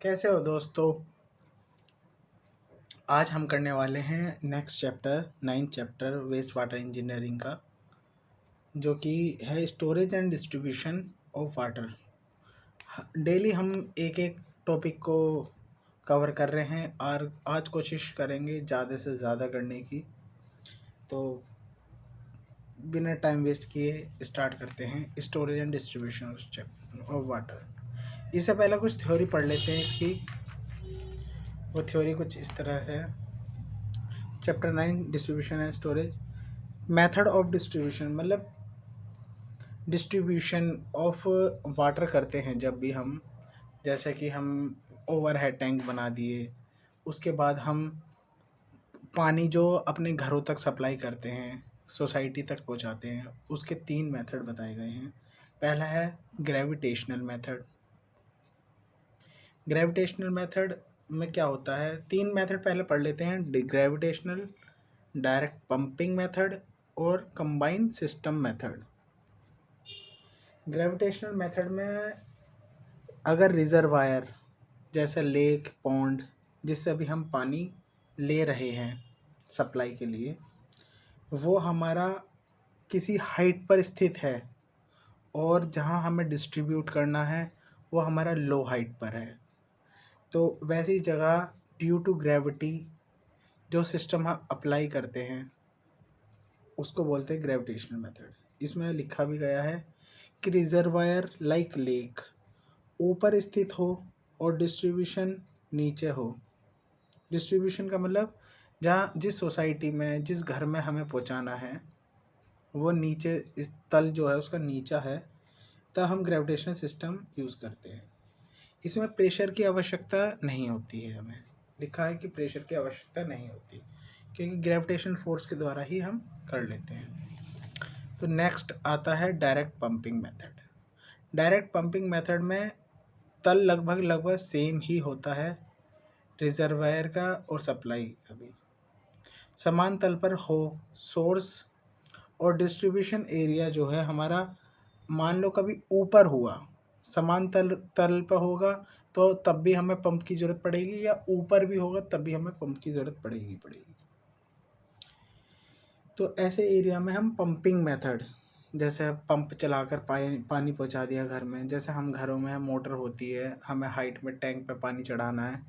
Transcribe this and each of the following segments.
कैसे हो दोस्तों। आज हम करने वाले हैं next chapter 9th chapter waste water engineering का, जो कि है storage and distribution of water. Daily हम एक एक टॉपिक को कवर कर रहे हैं और आज कोशिश करेंगे ज़्यादा से ज़्यादा करने की। तो बिना टाइम वेस्ट किए स्टार्ट करते हैं storage and distribution of water. इससे पहले कुछ थ्योरी पढ़ लेते हैं इसकी। वो थ्योरी कुछ इस तरह से है। Chapter 9 distribution and storage. Method of distribution मतलब डिस्ट्रीब्यूशन ऑफ वाटर करते हैं जब भी हम, जैसे कि हम ओवरहेड टैंक बना दिए, उसके बाद हम पानी जो अपने घरों तक सप्लाई करते हैं, सोसाइटी तक पहुंचाते हैं, उसके 3 मेथड बताए गए हैं। पहला है ग्रेविटेशनल मेथड। ग्रेविटेशनल मेथड में क्या होता है, 3 मेथड पहले पढ़ लेते हैं। ग्रेविटेशनल, डायरेक्ट पंपिंग मेथड और combined system method. Gravitational method में अगर रिजर्वायर जैसे लेक, पॉन्ड, जिससे अभी हम पानी ले रहे हैं सप्लाई के लिए, वो हमारा किसी हाइट पर स्थित है और जहाँ हमें डिस्ट्रीब्यूट करना है वो हमारा लो हाइट पर है, तो वैसी जगह ड्यू टू ग्रेविटी जो सिस्टम हम अप्लाई करते हैं उसको बोलते हैं ग्रेविटेशनल मेथड। इसमें लिखा भी गया है कि रिजर्वायर लाइक लेक ऊपर स्थित हो और डिस्ट्रीब्यूशन नीचे हो। डिस्ट्रीब्यूशन का मतलब जहाँ जिस सोसाइटी में, जिस घर में हमें पहुँचाना है वो नीचे, इस तल जो है उसका नीचा है, तब हम ग्रेविटेशनल सिस्टम यूज़ करते हैं। इसमें प्रेशर की आवश्यकता नहीं होती है। हमें लिखा है कि प्रेशर की आवश्यकता नहीं होती, क्योंकि ग्रेविटेशन फोर्स के द्वारा ही हम कर लेते हैं। तो नेक्स्ट आता है direct pumping method. Direct pumping method में तल लगभग सेम ही होता है रिजर्वायर का और सप्लाई का भी। समान तल पर हो सोर्स और डिस्ट्रीब्यूशन एरिया जो है हमारा, मान लो कभी ऊपर हुआ, समान तल तल पर होगा तो तब भी हमें पंप की ज़रूरत पड़ेगी, या ऊपर भी होगा तब भी हमें पंप की ज़रूरत पड़ेगी। तो ऐसे एरिया में हम पंपिंग मेथड, जैसे पंप चलाकर पानी पहुंचा दिया घर में। जैसे हम घरों में मोटर होती है, हमें हाइट में टैंक पे पानी चढ़ाना है,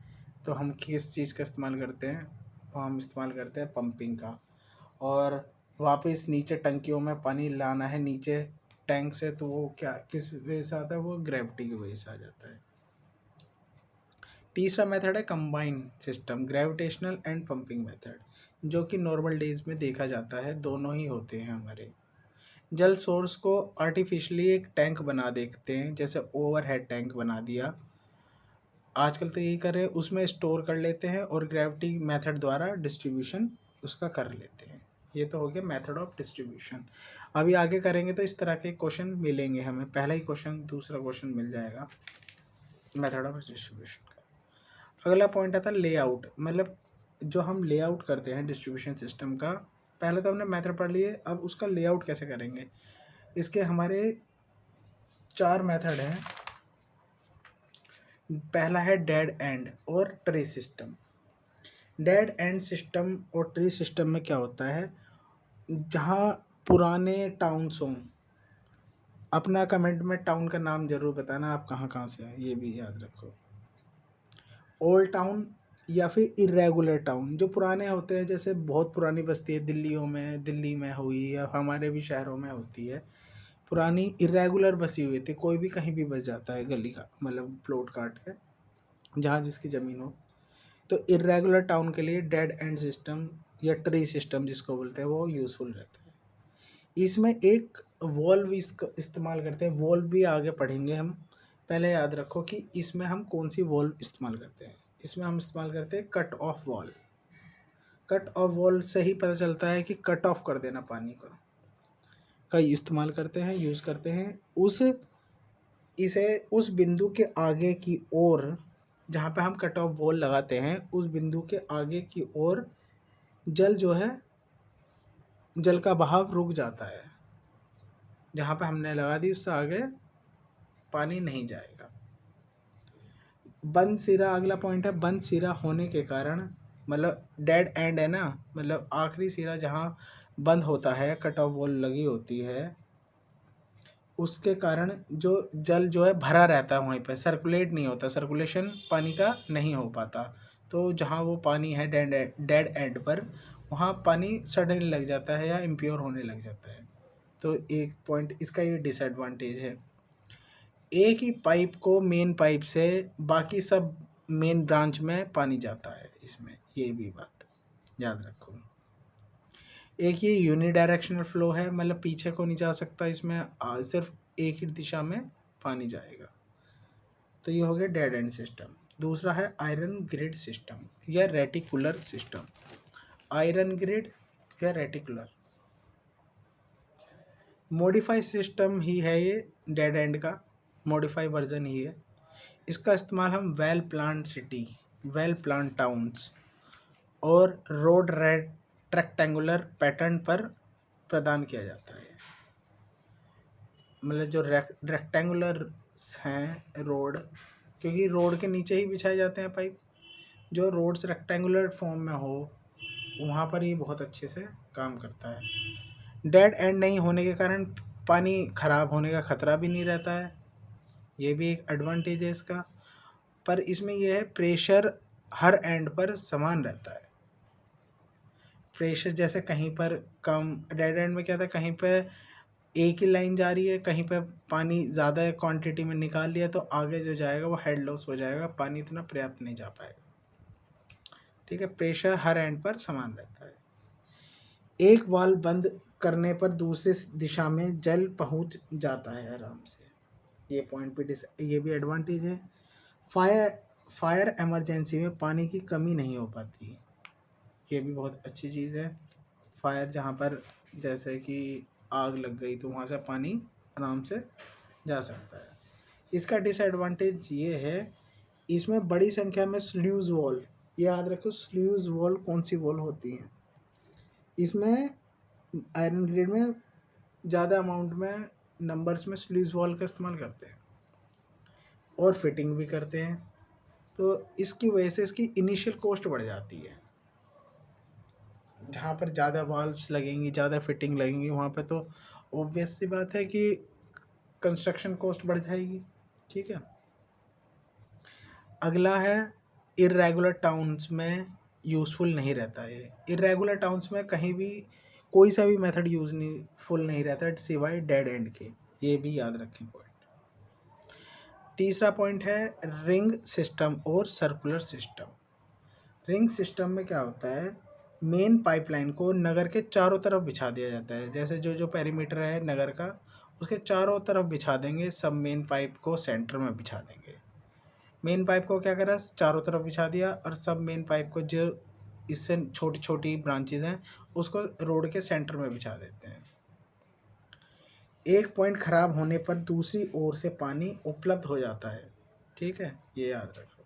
तो हम किस चीज़ का इस्तेमाल करते हैं, वो हम इस्तेमाल करते हैं पंपिंग का। और वापस नीचे टंकियों में पानी लाना है नीचे टैंक से, तो वो क्या किस वजह से आता है, वो ग्रेविटी की वजह से आ जाता है। तीसरा मेथड है combined system, gravitational and pumping method, जो कि नॉर्मल डेज में देखा जाता है। दोनों ही होते हैं हमारे। जल सोर्स को आर्टिफिशियली एक टैंक बना देते हैं, जैसे ओवरहेड टैंक बना दिया, आजकल तो यही कर रहे हैं, उसमें स्टोर कर लेते हैं और ग्रेविटी मेथड द्वारा डिस्ट्रीब्यूशन उसका कर लेते हैं। ये तो हो गया मेथड ऑफ डिस्ट्रीब्यूशन। अभी आगे करेंगे तो इस तरह के क्वेश्चन मिलेंगे हमें। पहला ही क्वेश्चन, दूसरा क्वेश्चन मिल जाएगा मेथड ऑफ डिस्ट्रीब्यूशन का। अगला पॉइंट आता है लेआउट, मतलब जो हम लेआउट करते हैं डिस्ट्रीब्यूशन सिस्टम का। पहले तो हमने मेथड पढ़ लिए, अब उसका लेआउट कैसे करेंगे। इसके हमारे 4 मेथड हैं। पहला है डेड एंड और tree system. Dead end system और ट्री सिस्टम में क्या होता है, जहाँ पुराने टाउन्स हों, अपना कमेंट में टाउन का नाम जरूर बताना, आप कहाँ कहाँ से हैं, ये भी याद रखो। ओल्ड टाउन या फिर इरेगुलर टाउन, जो पुराने होते हैं, जैसे बहुत पुरानी बस्ती है दिल्ली में हुई, या हमारे भी शहरों में होती है, पुरानी इरेगुलर बसी हुई थी, कोई भी कहीं भी बस जाता है गली का, मतलब प्लॉट काट के, जहाँ जिसकी ज़मीन हो। तो इरेगुलर टाउन के लिए डेड एंड सिस्टम या ट्री सिस्टम जिसको बोलते हैं वो यूज़फुल रहता है। इसमें एक वॉल्व इसका इस्तेमाल करते हैं, वॉल्व भी आगे पढ़ेंगे हम। पहले याद रखो कि इसमें हम कौन सी वॉल्व इस्तेमाल करते हैं। इसमें हम इस्तेमाल करते हैं cut off valve. Cut off valve से ही पता चलता है कि कट ऑफ कर देना पानी का इस्तेमाल करते हैं, यूज़ करते हैं। उस बिंदु के आगे की ओर, जहाँ पे हम कट ऑफ वॉल लगाते हैं, उस बिंदु के आगे की ओर जल जो है, जल का बहाव रुक जाता है। जहाँ पे हमने लगा दी उससे आगे पानी नहीं जाएगा। बंद सिरा, अगला पॉइंट है बंद सिरा होने के कारण, मतलब डेड एंड है ना, मतलब आखिरी सिरा जहाँ बंद होता है, कट ऑफ वॉल लगी होती है, उसके कारण जो जल जो है भरा रहता है वहीं पे, सर्कुलेट नहीं होता, सर्कुलेशन पानी का नहीं हो पाता। तो जहाँ वो पानी है डेड एंड पर, वहाँ पानी सड़ने लग जाता है या इम्प्योर होने लग जाता है। तो एक पॉइंट इसका ये डिसएडवांटेज है। एक ही पाइप को, मेन पाइप से बाकी सब मेन ब्रांच में पानी जाता है इसमें, ये भी बात याद रखो। एक ये यूनिडायरेक्शनल फ्लो है, मतलब पीछे को नहीं जा सकता इसमें, सिर्फ एक ही दिशा में पानी जाएगा। तो ये हो गया डेड एंड सिस्टम। दूसरा है आयरन ग्रिड सिस्टम या रेटिकुलर सिस्टम। आयरन ग्रिड या रेटिकुलर मॉडिफाई सिस्टम ही है ये, डेड एंड का मॉडिफाई वर्जन ही है। इसका इस्तेमाल हम well plan city, well plan towns और रोड रेक्टेंगुलर पैटर्न पर प्रदान किया जाता है। मतलब जो रेक्टेंगुलर हैं रोड, क्योंकि रोड के नीचे ही बिछाए जाते हैं पाइप, जो रोड्स रेक्टेंगुलर फॉर्म में हो वहाँ पर ये बहुत अच्छे से काम करता है। डेड एंड नहीं होने के कारण पानी ख़राब होने का ख़तरा भी नहीं रहता है, ये भी एक एडवांटेज है इसका। पर इसमें यह है प्रेशर हर एंड पर समान रहता है। प्रेशर जैसे कहीं पर कम, डेड एंड में क्या था, कहीं पे एक ही लाइन जा रही है, कहीं पे पानी ज़्यादा क्वांटिटी में निकाल लिया तो आगे जो जाएगा वो हेड लॉस हो जाएगा, पानी इतना पर्याप्त नहीं जा पाएगा। ठीक है, प्रेशर हर एंड पर समान रहता है। एक वाल्व बंद करने पर दूसरी दिशा में जल पहुंच जाता है आराम से, ये पॉइंट भी ये भी एडवांटेज है। फायर इमरजेंसी में पानी की कमी नहीं हो पाती, ये भी बहुत अच्छी चीज़ है। फायर जहाँ पर जैसे कि आग लग गई तो वहाँ से पानी आराम से जा सकता है। इसका डिसएडवांटेज ये है, इसमें बड़ी संख्या में स्ल्यूज वॉल, ये याद रखो स्ल्यूज वॉल कौन सी वॉल होती हैं। इसमें आयरन ग्रिड में ज़्यादा अमाउंट में नंबर्स में स्ल्यूज वॉल का इस्तेमाल करते हैं और फिटिंग भी करते हैं, तो इसकी वजह से इसकी इनिशियल कॉस्ट बढ़ जाती है। जहाँ पर ज़्यादा वाल्व्स लगेंगी, ज़्यादा फिटिंग लगेंगी, वहाँ पे तो ऑब्वियस सी बात है कि कंस्ट्रक्शन कॉस्ट बढ़ जाएगी। ठीक है, अगला है इर्रेगुलर टाउन्स में यूज़फुल नहीं रहता है। इर्रेगुलर टाउन्स में कहीं भी कोई सा भी मेथड यूज़फुल नहीं रहता है सिवाय डेड एंड के, ये भी याद रखें पॉइंट। तीसरा पॉइंट है रिंग सिस्टम और सर्कुलर सिस्टम। रिंग सिस्टम में क्या होता है, मेन पाइपलाइन को नगर के चारों तरफ बिछा दिया जाता है, जैसे जो जो पेरीमीटर है नगर का उसके चारों तरफ बिछा देंगे, सब मेन पाइप को सेंटर में बिछा देंगे। मेन पाइप को क्या करा, चारों तरफ बिछा दिया, और सब मेन पाइप को जो इससे छोटी छोटी ब्रांचेज हैं उसको रोड के सेंटर में बिछा देते हैं। एक पॉइंट ख़राब होने पर दूसरी ओर से पानी उपलब्ध हो जाता है। ठीक है, ये याद रखो।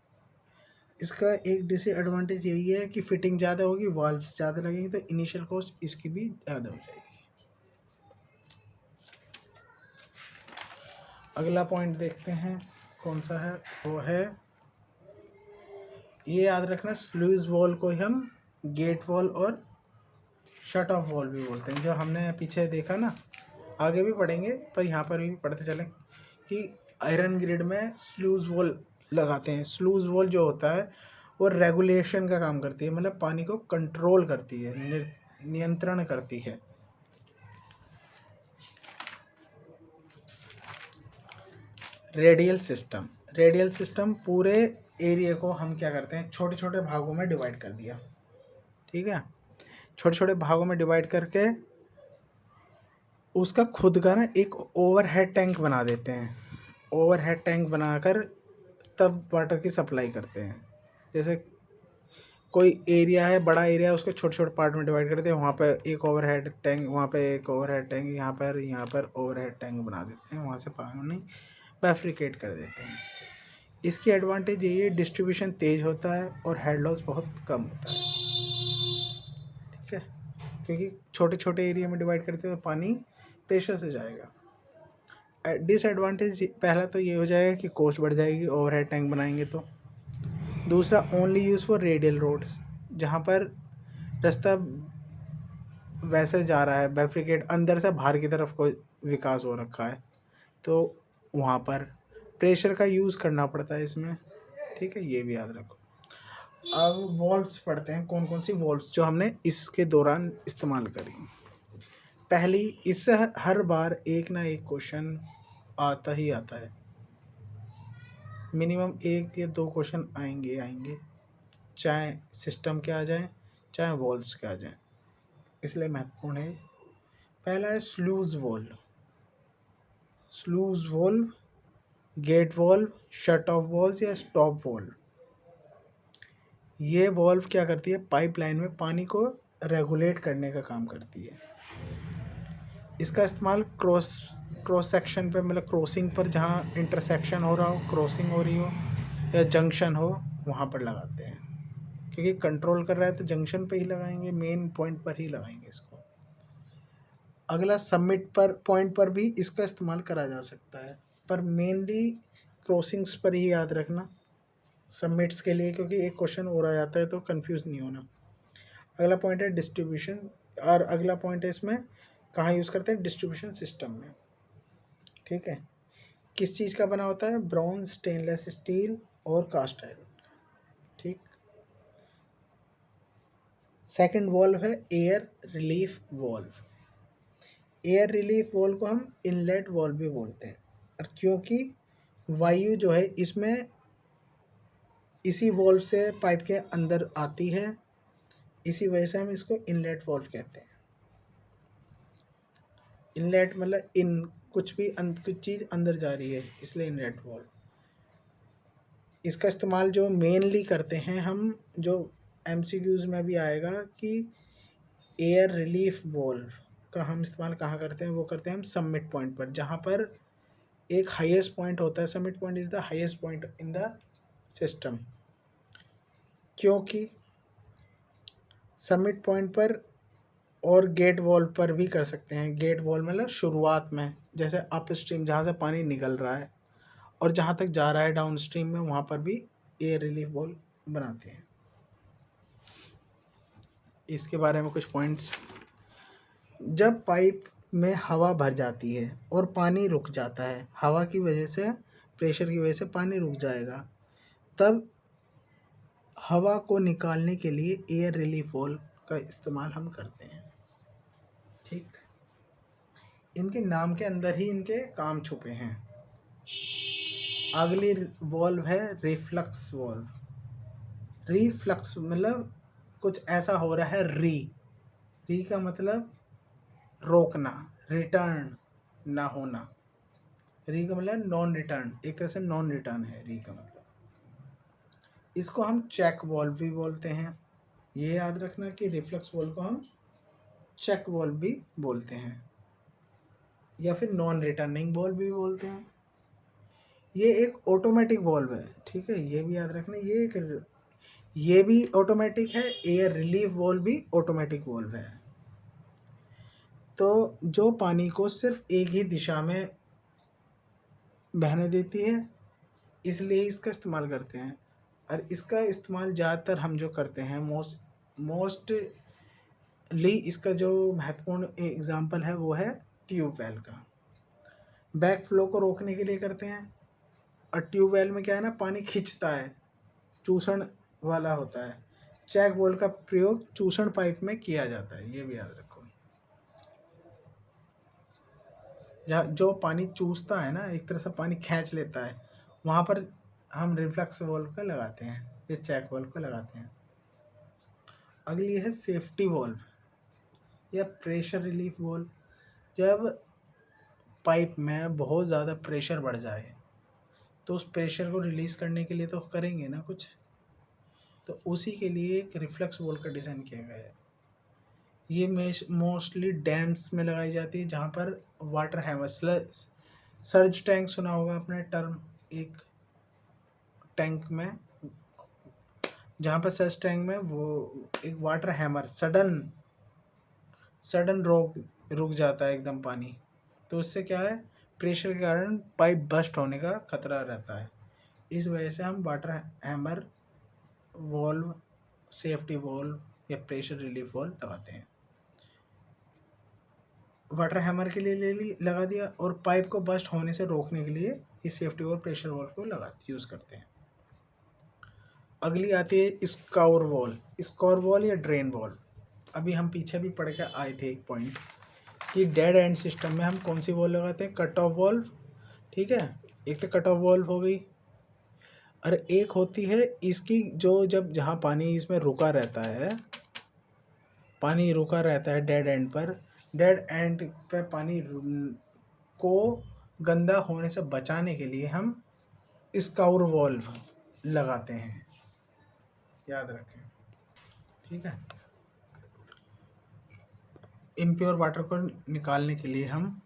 इसका एक डिसएडवांटेज यही है कि फिटिंग ज़्यादा होगी, वाल्व्स ज़्यादा लगेंगी, तो इनिशियल कॉस्ट इसकी भी ज़्यादा हो जाएगी। अगला पॉइंट देखते हैं कौन सा है, वो है ये याद रखना, स्लूइस वॉल को हम गेट वॉल और शट ऑफ वॉल भी बोलते हैं। जो हमने पीछे देखा ना, आगे भी पढ़ेंगे पर यहाँ पर भी पढ़ते चलें कि आयरन ग्रिड में स्लूज वॉल लगाते हैं। स्लूज वॉल जो होता है वो रेगुलेशन का काम करती है, मतलब पानी को कंट्रोल करती है, नियंत्रण करती है। रेडियल सिस्टम, रेडियल सिस्टम पूरे एरिया को हम क्या करते हैं, छोटे छोटे भागों में डिवाइड कर दिया। ठीक है, छोटे छोटे भागों में डिवाइड करके उसका खुद का ना एक ओवरहेड टैंक बना देते हैं। ओवरहेड टैंक बनाकर तब वाटर की सप्लाई करते हैं। जैसे कोई एरिया है, बड़ा एरिया, उसके छोटे छोटे पार्ट में डिवाइड करते हैं, वहाँ पर एक ओवरहेड टैंक, वहाँ पे एक ओवरहेड टैंक, यहाँ पर ओवरहेड टैंक बना देते हैं, वहाँ से पानी बैफ्रिकेट कर देते हैं। इसकी एडवांटेज ये है, डिस्ट्रीब्यूशन तेज़ होता है और हेड लॉस बहुत कम होता है। ठीक है, क्योंकि छोटे छोटे एरिया में डिवाइड करते हैं तो पानी प्रेशर से जाएगा। डिसएडवांटेज पहला तो ये हो जाएगा कि कॉस्ट बढ़ जाएगी, ओवरहेड टैंक बनाएंगे तो। दूसरा only use for radial roads, जहाँ पर रास्ता वैसे जा रहा है, बैफ्रिकेट अंदर से बाहर की तरफ कोई विकास हो रखा है, तो वहाँ पर प्रेशर का यूज़ करना पड़ता है इसमें। ठीक है, ये भी याद रखो। अब वॉल्व्स पढ़ते हैं, कौन कौन सी वॉल्व्स जो हमने इसके दौरान इस्तेमाल करी। पहली, इससे हर बार एक ना एक क्वेश्चन आता ही आता है, मिनिमम 1 या 2 क्वेश्चन आएंगे, चाहे सिस्टम के आ जाए चाहे वॉल्व्स के आ जाए, इसलिए महत्वपूर्ण है। पहला है sluice valve. Sluice valve, gate valve, shut off valve या स्टॉप वॉल्व। ये वॉल्व क्या करती है, पाइपलाइन में पानी को रेगुलेट करने का काम करती है। इसका इस्तेमाल क्रॉस सेक्शन पे, मतलब क्रॉसिंग पर, जहाँ इंटरसेक्शन हो रहा हो, क्रॉसिंग हो रही हो या जंक्शन हो, वहाँ पर लगाते हैं, क्योंकि कंट्रोल कर रहा है तो जंक्शन पे ही लगाएंगे, मेन पॉइंट पर ही लगाएंगे इसको। अगला, सबमिट पर पॉइंट पर भी इसका इस्तेमाल करा जा सकता है, पर मेनली क्रॉसिंग्स पर ही याद रखना सबमिट्स के लिए, क्योंकि एक क्वेश्चन और आ जाता है तो कंफ्यूज नहीं होना। अगला पॉइंट है डिस्ट्रीब्यूशन, और अगला पॉइंट है इसमें कहाँ यूज़ करते हैं, डिस्ट्रीब्यूशन सिस्टम में। ठीक है, किस चीज़ का बना होता है, ब्रॉन्ज, स्टेनलेस स्टील और कास्ट आयरन। ठीक। सेकंड वॉल्व है air relief valve. Air relief valve को हम इनलेट वॉल्व भी बोलते हैं, और क्योंकि वायु जो है इसमें इसी वॉल्व से पाइप के अंदर आती है, इसी वजह से हम इसको इनलेट वॉल्व कहते हैं। इनलेट मतलब इन, कुछ चीज़ अंदर जा रही है, इसलिए इनलेट वॉल्व। इसका इस्तेमाल जो मेनली करते हैं हम, जो एमसीक्यूज़ में भी आएगा कि एयर रिलीफ वॉल्व का हम इस्तेमाल कहाँ करते हैं, वो करते हैं हम सबमिट पॉइंट पर, जहाँ पर एक हाईएस्ट पॉइंट होता है। Submit point is the highest point in the system, क्योंकि सबमिट पॉइंट पर और गेट वॉल्व पर भी कर सकते हैं। गेट वॉल्व मतलब शुरुआत में, जैसे अप स्ट्रीम जहाँ से पानी निकल रहा है और जहाँ तक जा रहा है डाउन स्ट्रीम में, वहाँ पर भी एयर रिलीफ वॉल्व बनाते हैं। इसके बारे में कुछ पॉइंट्स, जब पाइप में हवा भर जाती है और पानी रुक जाता है, हवा की वजह से, प्रेशर की वजह से पानी रुक जाएगा, तब हवा को निकालने के लिए एयर रिलीफ वॉल्व का इस्तेमाल हम करते हैं। ठीक, इनके नाम के अंदर ही इनके काम छुपे हैं। अगली वॉल्व है रिफ्लक्स वॉल्व। रिफ्लक्स मतलब कुछ ऐसा हो रहा है, री का मतलब रोकना, रिटर्न ना होना। री का मतलब नॉन रिटर्न, एक तरह से नॉन रिटर्न है री का मतलब। इसको हम चेक वॉल्व भी बोलते हैं। ये याद रखना कि रिफ्लक्स वॉल्व को हम चेक वॉल्व भी बोलते हैं, या फिर नॉन रिटर्निंग वॉल्व भी बोलते हैं। ये एक ऑटोमेटिक वॉल्व है। ठीक है, ये भी याद रखना, ये भी ऑटोमेटिक है, एयर रिलीफ वॉल्व भी ऑटोमेटिक वॉल्व है। तो जो पानी को सिर्फ एक ही दिशा में बहने देती है, इसलिए इसका इस्तेमाल करते हैं। और इसका इस्तेमाल ज़्यादातर हम जो करते हैं, मोस्टली इसका जो महत्वपूर्ण एग्जांपल है वो है ट्यूबवेल का। बैक फ्लो को रोकने के लिए करते हैं, और ट्यूबवेल में क्या है ना, पानी खींचता है, चूसण वाला होता है। चेक वॉल्व का प्रयोग चूसण पाइप में किया जाता है, ये भी याद रखो। जहाँ जो पानी चूसता है ना, एक तरह से पानी खींच लेता है, वहाँ पर हम रिफ्लक्स वॉल्व का लगाते हैं, ये चेक वॉल्व का लगाते हैं। अगली है सेफ्टी वॉल्व या प्रेशर रिलीफ वॉल्व। जब पाइप में बहुत ज़्यादा प्रेशर बढ़ जाए तो उस प्रेशर को रिलीज़ करने के लिए तो करेंगे ना कुछ, तो उसी के लिए एक रिफ्लक्स वॉल्व का डिज़ाइन किया गया है। ये मोस्टली डैम्स में लगाई जाती है, जहाँ पर वाटर हैमर, सर्ज टैंक सुना होगा आपने टर्म, एक टैंक में, जहाँ पर सर्ज टैंक में वो एक वाटर हैमर सडन रुक जाता है एकदम पानी, तो उससे क्या है, प्रेशर के कारण पाइप बस्ट होने का खतरा रहता है। इस वजह से हम water hammer valve, safety valve या प्रेशर रिलीफ वॉल्व लगाते हैं। वाटर हैमर के लिए लगा दिया, और पाइप को बस्ट होने से रोकने के लिए इस सेफ्टी वॉल्व, प्रेशर वॉल्व को यूज़ करते हैं। अगली आती है स्काउर वॉल्व। स्काउर वॉल्व या ड्रेन वॉल्व, अभी हम पीछे भी पढ़ के आए थे एक पॉइंट कि डेड एंड सिस्टम में हम कौन सी वॉल्व लगाते हैं, कट ऑफ वॉल्व, ठीक है। एक तो कट ऑफ वॉल्व हो गई, और एक होती है इसकी जो जब जहाँ पानी इसमें रुका रहता है, पानी रुका रहता है डेड एंड पर, डेड एंड पे पानी को गंदा होने से बचाने के लिए हम स्काउर वॉल्व लगाते हैं, याद रखें, ठीक है। इम्प्योर वाटर को निकालने के लिए हम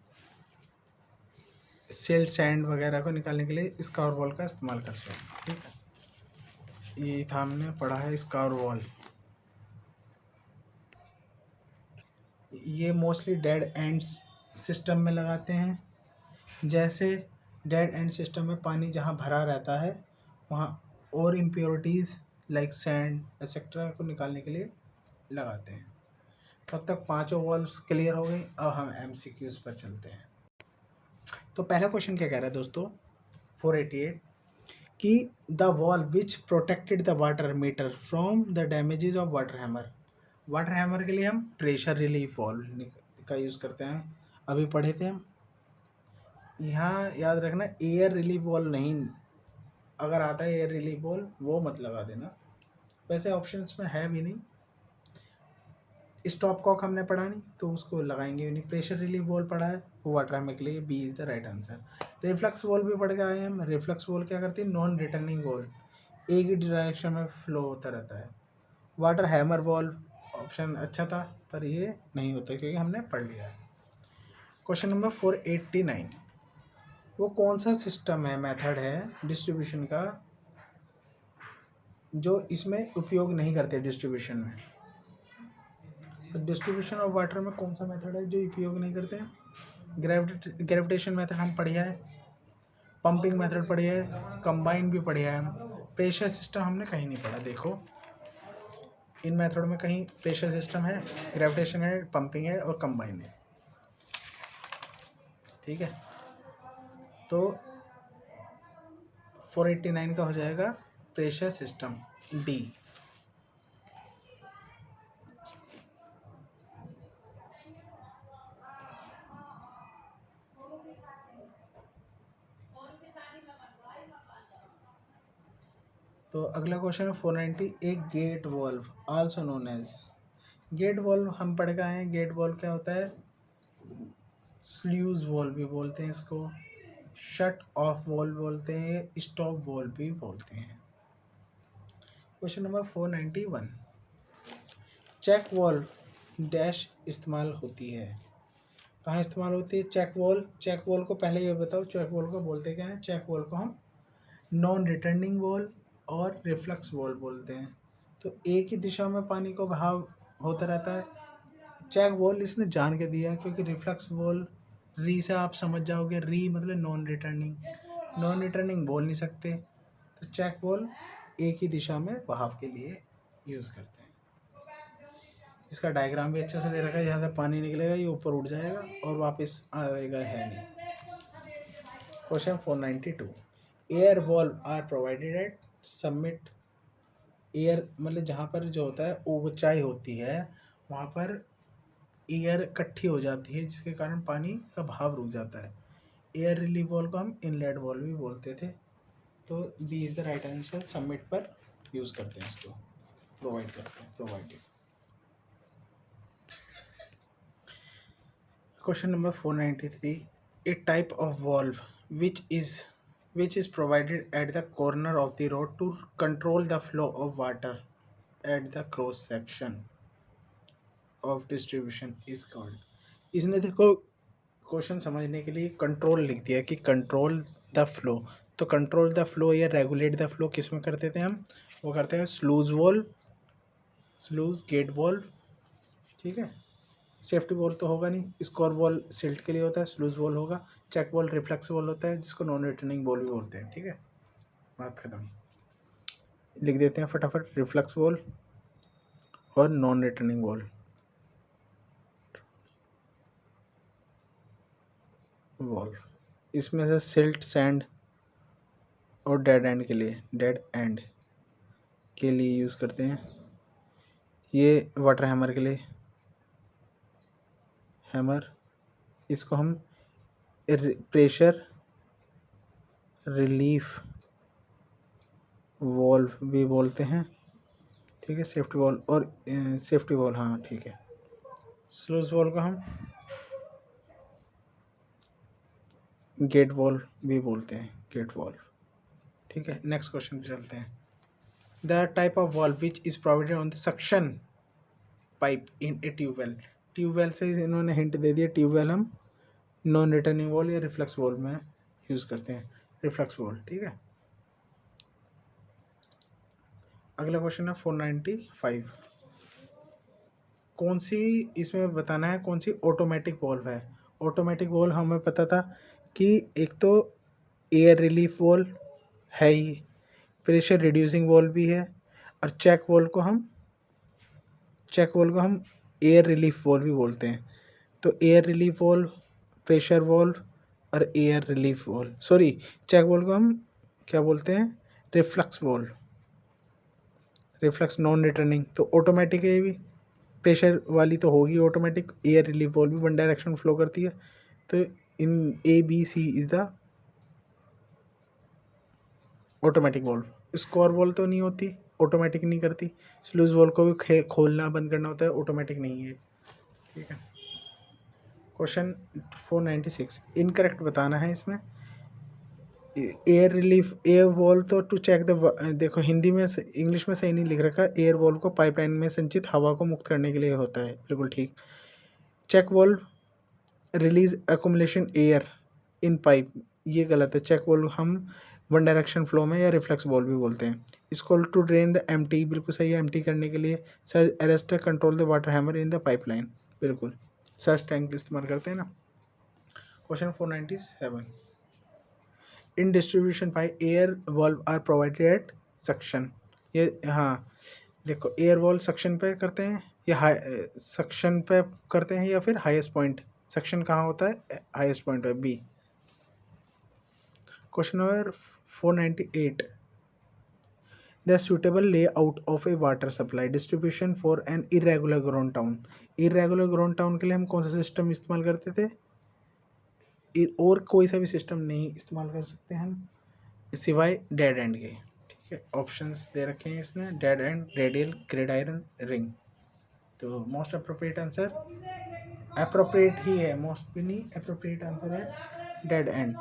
सिल्ट, सैंड वगैरह को निकालने के लिए स्काउर वॉल्व का इस्तेमाल करते हैं, ठीक है। ये था हमने पढ़ा है स्काउर वॉल्व। ये मोस्टली डेड एंड सिस्टम में लगाते हैं, जैसे डेड एंड सिस्टम में पानी जहाँ भरा रहता है वहाँ और इम्प्योरिटीज़ लाइक सैंड एक्सेट्रा को निकालने के लिए लगाते हैं। तब तक पांचों वॉल्व्स क्लियर हो गई। अब हम एमसीक्यूज़ पर चलते हैं। तो पहला क्वेश्चन क्या कह रहा है दोस्तों, 488, कि the valve which protected the water meter from the damages of water hammer. Water hammer के लिए हम प्रेशर रिलीफ वॉल्व का यूज़ करते हैं, अभी पढ़े थे हम। यहाँ याद रखना एयर रिलीफ वॉल्व नहीं, अगर आता है एयर रिलीफ वॉल्व वो मत लगा देना, वैसे ऑप्शंस में है भी नहीं। स्टॉप कॉक हमने पढ़ा नहीं तो उसको लगाएंगे भी नहीं। प्रेशर रिलीफ वॉल्व पढ़ा है, वो वाटर हैमर के लिए, B is the right answer. Reflux valve भी पढ़ के आए हैं हम। रिफ्लक्स वॉल्व क्या करती है, नॉन रिटर्निंग वॉल्व, एक ही डायरेक्शन में फ्लो होता रहता है। वाटर हैमर वॉल्व ऑप्शन अच्छा था पर ये नहीं होता क्योंकि हमने पढ़ लिया है। क्वेश्चन नंबर 489, वो कौन सा सिस्टम है, मेथड है डिस्ट्रीब्यूशन का जो इसमें उपयोग नहीं करते डिस्ट्रीब्यूशन में। तो डिस्ट्रीब्यूशन ऑफ वाटर में कौन सा मेथड है जो उपयोग नहीं करते हैं, ग्रेविटेशन मेथड हम पढ़िया है, पंपिंग मेथड पढ़िया है, कंबाइन भी पढ़िया है हम। प्रेशर सिस्टम हमने कहीं नहीं पढ़ा, देखो इन मेथड में कहीं प्रेशर सिस्टम है, ग्रेविटेशन है, पंपिंग है और कंबाइन है, ठीक है। तो 489 का हो जाएगा प्रेशर सिस्टम, डी। तो अगला क्वेश्चन है 490, एक gate valve also known as. Gate valve हम पढ़ के आए हैं। गेट वॉल्व क्या होता है, स्ल्यूज वॉल्व भी बोलते हैं इसको, शट ऑफ वॉल्व बोलते हैं, स्टॉप वॉल्व भी बोलते हैं। Question number 491, check valve dash इस्तेमाल होती है, कहाँ इस्तेमाल होती है चेक वॉल्व। चेक वॉल्व को पहले ये बताओ, चेक वॉल्व को बोलते क्या है। चेक वॉल्व को हम नॉन रिटर्निंग वॉल्व और रिफ्लक्स वॉल्व बोलते हैं। तो एक ही दिशा में पानी को बहाव होता रहता है। चेक वॉल्व इसने जान के दिया क्योंकि रिफ्लक्स वॉल्व, री से आप समझ जाओगे, री मतलब नॉन रिटर्निंग, नॉन रिटर्निंग बोल नहीं सकते, तो चेक वॉल्व एक ही दिशा में बहाव के लिए यूज़ करते हैं। इसका डायग्राम भी अच्छे से दे रखा है, यहाँ से पानी निकलेगा ये ऊपर उठ जाएगा और वापस आएगा है नहीं। Question 492, air valve are provided at summit. Air मतलब जहाँ पर जो होता है ऊंचाई होती है वहाँ पर एयर इकट्ठी हो जाती है जिसके कारण पानी का बहाव रुक जाता है। एयर रिलीफ वॉल्व को हम इनलेट वॉल्व भी बोलते थे। तो B is the right answer, summit पर यूज़ करते हैं इसको, प्रोवाइड करते हैं, provided. Question number 493, a type of valve which is provided at the corner of the road to control the flow of water at the cross section of distribution is called। इसने देखो question समझने के लिए control लिख दिया कि control the flow. तो control the flow या रेगुलेट द फ्लो किस में करते थे हम, वो करते हैं sluice valve, sluice, gate valve, ठीक है। सेफ्टी वॉल्व तो होगा नहीं, स्कोर वॉल्व सिल्ट के लिए होता है, स्लूज वॉल्व होगा, चेक वॉल्व रिफ्लेक्स वॉल्व होता है जिसको नॉन रिटर्निंग वॉल्व भी बोलते हैं, ठीक है। बात खत्म। लिख देते हैं फटाफट, रिफ्लक्स वॉल और नॉन रिटर्निंग वॉल। इसमें से सिल्ट, सैंड और डेड एंड के लिए यूज़ करते हैं। ये वाटर हैमर के लिए हैमर, इसको हम प्रेशर रिलीफ वॉल्व भी बोलते हैं, ठीक है। सेफ्टी वॉल्व और सेफ्टी वॉल्व, हाँ ठीक है। स्लूज वॉल्व को हम गेट वॉल्व भी बोलते हैं, गेट वॉल्व, ठीक है। नेक्स्ट क्वेश्चन पे चलते हैं। The type of valve which is provided on the suction pipe in a tubewell. Tubewell से इन्होंने हिंट दे दिया, ट्यूबवेल हम नॉन रिटर्निंग वॉल या रिफ्लक्स वॉल्व में यूज़ करते हैं, रिफ्लक्स वॉल्व, ठीक है। अगला क्वेश्चन है 495। कौन सी, इसमें बताना है कौन सी ऑटोमेटिक वॉल्व है। ऑटोमेटिक वॉल्व हमें पता था कि एक तो एयर रिलीफ वॉल्व है ही, प्रेशर रिड्यूसिंग वॉल्व भी है, और चेक वॉल्व को हम एयर रिलीफ वॉल्व भी बोलते हैं। तो air relief valve, pressure valve और air relief valve, sorry check valve को हम क्या बोलते हैं, reflux valve, reflux non returning. तो ऑटोमेटिक है ये भी, प्रेशर वाली तो होगी ऑटोमेटिक, एयर रिलीफ वॉल्व भी वन डायरेक्शन फ्लो करती है। तो इन ABC is the automatic valve. Square valve तो नहीं होती, ऑटोमेटिक नहीं करती। स्लूज वॉल्व को भी खोलना बंद करना होता है, ऑटोमेटिक नहीं है, ठीक है। क्वेश्चन 496 इनकरेक्ट बताना है इसमें। एयर रिलीफ, एयर वॉल्व तो टू चेक द, देखो हिंदी में इंग्लिश में सही नहीं लिख रखा, एयर वॉल्व को पाइपलाइन में संचित हवा को मुक्त करने के लिए होता है, बिल्कुल ठीक। Check valve release accumulation air in pipe, ये गलत है। चेक वॉल्व हम वन डायरेक्शन फ्लो में या रिफ्लेक्स वॉल्व भी बोलते हैं। इसको टू ड्रेन द एम्प्टी, बिल्कुल सही है, एम्प्टी करने के लिए। Surge arrest control the water hammer in the pipeline, बिल्कुल सर्च टैंक इस्तेमाल करते हैं ना। Question 497 in distribution pipe air valve are provided at suction. ये हाँ देखो, एयर वॉल्व सक्शन पे करते हैं या सक्शन पे करते हैं या फिर हाईएस्ट पॉइंट। सक्शन कहाँ होता है, हाईएस्ट पॉइंट पे, B. Question number 498 the suitable layout of a water supply distribution for an irregular ground town। irregular ground town के लिए हम कौन सा सिस्टम इस्तेमाल करते थे, और कोई सा भी सिस्टम नहीं इस्तेमाल कर सकते हम सिवाय डेड एंड के, ठीक है। ऑप्शंस दे रखे हैं इसमें, dead end, radial, grid iron, ring. तो मोस्ट अप्रोप्रिएट आंसर, अप्रोप्रिएट ही है, मोस्ट भी नहीं, अप्रोप्रिएट आंसर है dead end.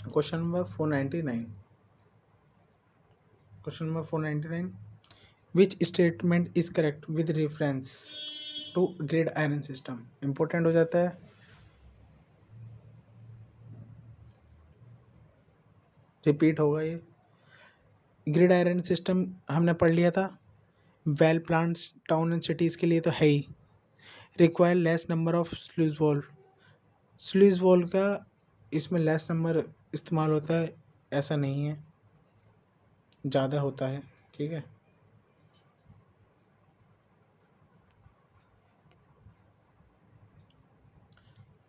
Question number 499, question number 499 which statement is correct with reference to grid iron system. Important हो जाता है, रिपीट होगा ये। ग्रिड आयरन सिस्टम हमने पढ़ लिया था, well plants, town and cities के लिए तो है ही। Require less number of sluice valve, sluice valve का इसमें लेस नंबर इस्तेमाल होता है, ऐसा नहीं है, ज़्यादा होता है, ठीक है।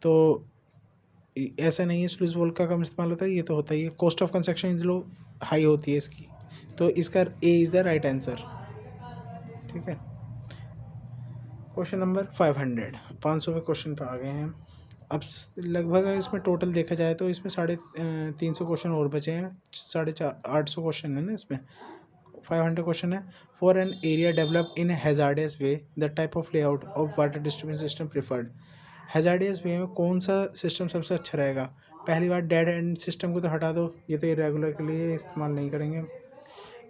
तो ऐसा नहीं है स्लूज वॉल्व का कम इस्तेमाल होता है, ये तो होता ही है। Cost of construction is low, high होती है इसकी, तो इसका A is the right answer, ठीक है। क्वेश्चन नंबर 500, 500 के क्वेश्चन पे आ गए हैं। अब लगभग इसमें टोटल देखा जाए तो इसमें 350 क्वेश्चन और बचे हैं, 850 क्वेश्चन है ना इसमें। 500 क्वेश्चन है। For an area develop in haphazard way the type of layout of water distribution system preferred. Haphazard way में कौन सा सिस्टम सबसे अच्छा रहेगा। पहली बात, डेड एंड सिस्टम को तो हटा दो, ये तो इरेगुलर के लिए इस्तेमाल नहीं करेंगे।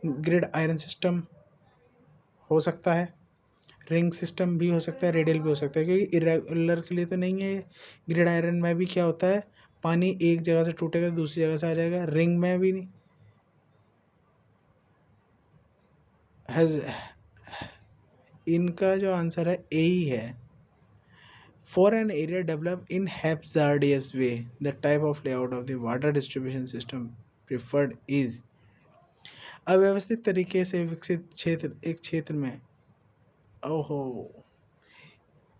ग्रिड आयरन सिस्टम हो सकता है, रिंग सिस्टम भी हो सकता है, रेडियल भी हो सकता है, क्योंकि इरेगुलर के लिए तो नहीं है। ग्रिड आयरन में भी क्या होता है, पानी एक जगह से टूटेगा दूसरी जगह से आ जाएगा, रिंग में भी नहीं। इनका जो आंसर है ए ही है। For an area develop in haphazard way the type of layout of the water distribution system preferred is. अव्यवस्थित तरीके से विकसित क्षेत्र एक क्षेत्र में, ओहो,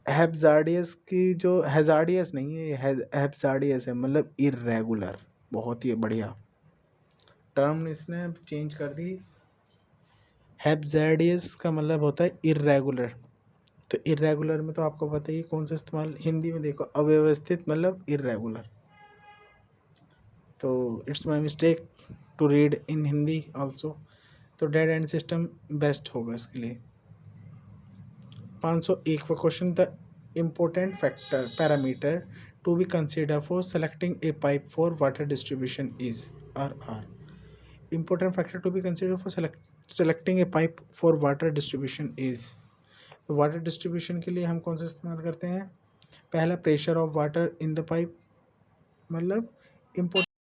हैप्जार्डियस की जो हैजार्डियस नहीं है, हैप्जार्डियस है, मतलब इर्रेगुलर। बहुत ही बढ़िया टर्म इसने चेंज कर दी। हैप्जार्डियस का मतलब होता है इर्रेगुलर। तो इर्रेगुलर में तो आपको पता ही कौन सा इस्तेमाल, हिंदी में देखो, अव्यवस्थित मतलब इर्रेगुलर। तो it's my mistake to read in Hindi also. तो डेड एंड सिस्टम बेस्ट होगा इसके लिए। 501 question, the important factor parameter to be consider for selecting a pipe for water distribution is are. Important factor to be consider for selecting a pipe for water distribution is. Water distribution के लिए हम कौन सा इस्तेमाल करते हैं? पहला, pressure of water in the pipe, मतलब इम्पोर्टेंट